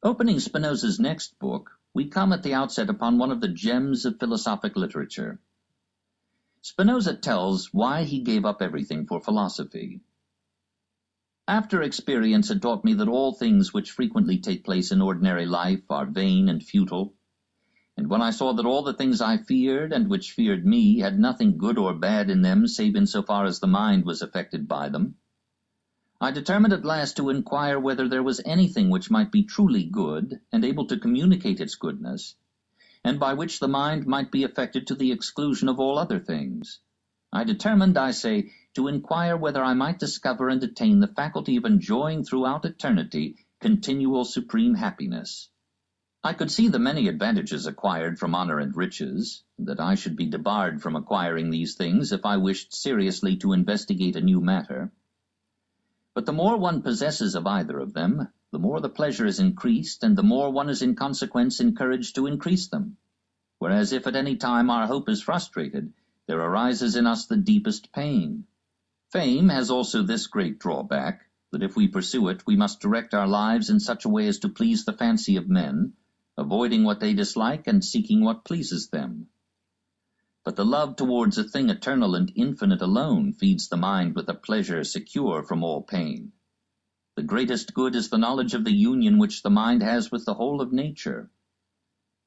Opening Spinoza's next book, we come at the outset upon one of the gems of philosophic literature. Spinoza tells why he gave up everything for philosophy. After experience had taught me that all things which frequently take place in ordinary life are vain and futile, and when I saw that all the things I feared and which feared me had nothing good or bad in them save in so far as the mind was affected by them, I determined at last to inquire whether there was anything which might be truly good and able to communicate its goodness, and by which the mind might be affected to the exclusion of all other things. I determined, I say, to inquire whether I might discover and attain the faculty of enjoying throughout eternity continual supreme happiness. I could see the many advantages acquired from honor and riches, and that I should be debarred from acquiring these things if I wished seriously to investigate a new matter. But the more one possesses of either of them, the more the pleasure is increased, and the more one is in consequence encouraged to increase them. Whereas if at any time our hope is frustrated, there arises in us the deepest pain. Fame has also this great drawback, that if we pursue it, we must direct our lives in such a way as to please the fancy of men, avoiding what they dislike and seeking what pleases them. But the love towards a thing eternal and infinite alone feeds the mind with a pleasure secure from all pain. The greatest good is the knowledge of the union which the mind has with the whole of nature.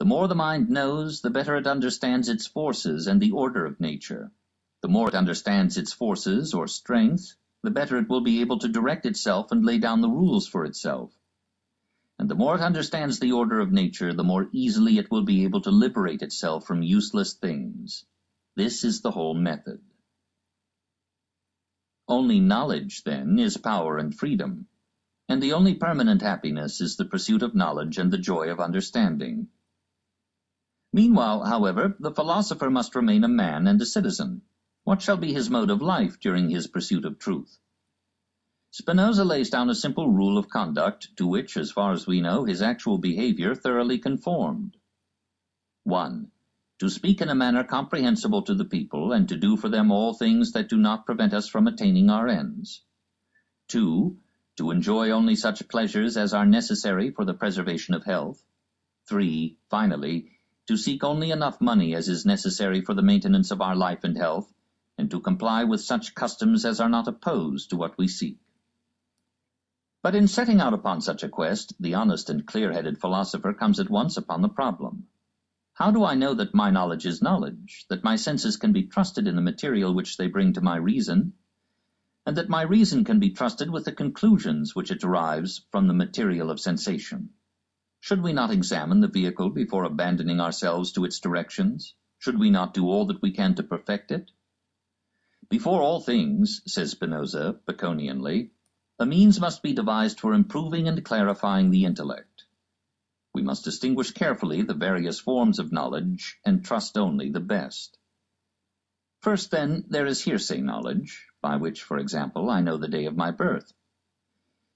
The more the mind knows, the better it understands its forces and the order of nature. The more it understands its forces or strength, the better it will be able to direct itself and lay down the rules for itself. And the more it understands the order of nature, the more easily it will be able to liberate itself from useless things. This is the whole method. Only knowledge, then, is power and freedom, and the only permanent happiness is the pursuit of knowledge and the joy of understanding. Meanwhile, however, the philosopher must remain a man and a citizen. What shall be his mode of life during his pursuit of truth? Spinoza lays down a simple rule of conduct to which, as far as we know, his actual behavior thoroughly conformed. 1. To speak in a manner comprehensible to the people, and to do for them all things that do not prevent us from attaining our ends. 2. To enjoy only such pleasures as are necessary for the preservation of health. 3. Finally, to seek only enough money as is necessary for the maintenance of our life and health, and to comply with such customs as are not opposed to what we seek. But in setting out upon such a quest, the honest and clear-headed philosopher comes at once upon the problem. How do I know that my knowledge is knowledge, that my senses can be trusted in the material which they bring to my reason, and that my reason can be trusted with the conclusions which it derives from the material of sensation? Should we not examine the vehicle before abandoning ourselves to its directions? Should we not do all that we can to perfect it? Before all things, says Spinoza, Baconianly, a means must be devised for improving and clarifying the intellect. We must distinguish carefully the various forms of knowledge, and trust only the best. First, then, there is hearsay knowledge, by which, for example, I know the day of my birth.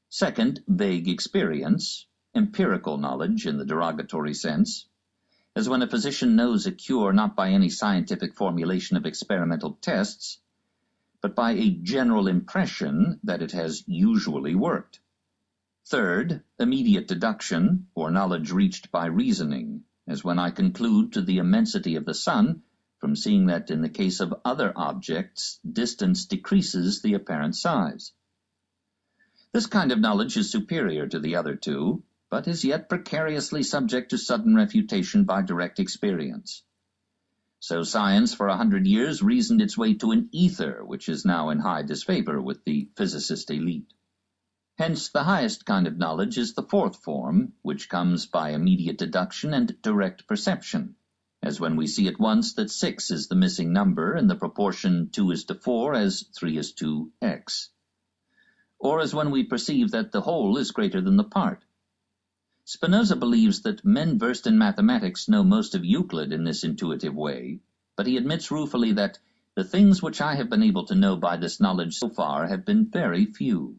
Second, vague experience, empirical knowledge in the derogatory sense, as when a physician knows a cure not by any scientific formulation of experimental tests, but by a general impression that it has usually worked. Third, immediate deduction, or knowledge reached by reasoning, as when I conclude to the immensity of the sun from seeing that in the case of other objects, distance decreases the apparent size. This kind of knowledge is superior to the other two, but is yet precariously subject to sudden refutation by direct experience. So science for 100 years reasoned its way to an ether, which is now in high disfavor with the physicist elite. Hence the highest kind of knowledge is the fourth form, which comes by immediate deduction and direct perception, as when we see at once that 6 is the missing number in the proportion 2:4 as 3:x, or as when we perceive that the whole is greater than the part. Spinoza believes that men versed in mathematics know most of Euclid in this intuitive way, but he admits ruefully that the things which I have been able to know by this knowledge so far have been very few.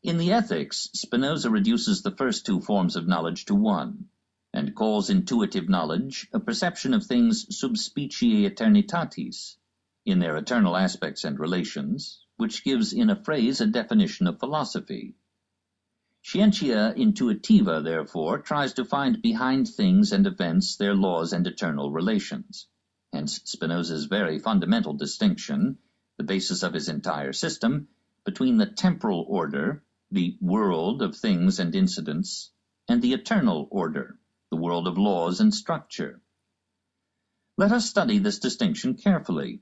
In the Ethics, Spinoza reduces the first two forms of knowledge to one, and calls intuitive knowledge a perception of things sub specie aeternitatis, in their eternal aspects and relations, which gives in a phrase a definition of philosophy. Scientia intuitiva, therefore, tries to find behind things and events their laws and eternal relations. Hence Spinoza's very fundamental distinction, the basis of his entire system, between the temporal order, the world of things and incidents, and the eternal order, the world of laws and structure. Let us study this distinction carefully.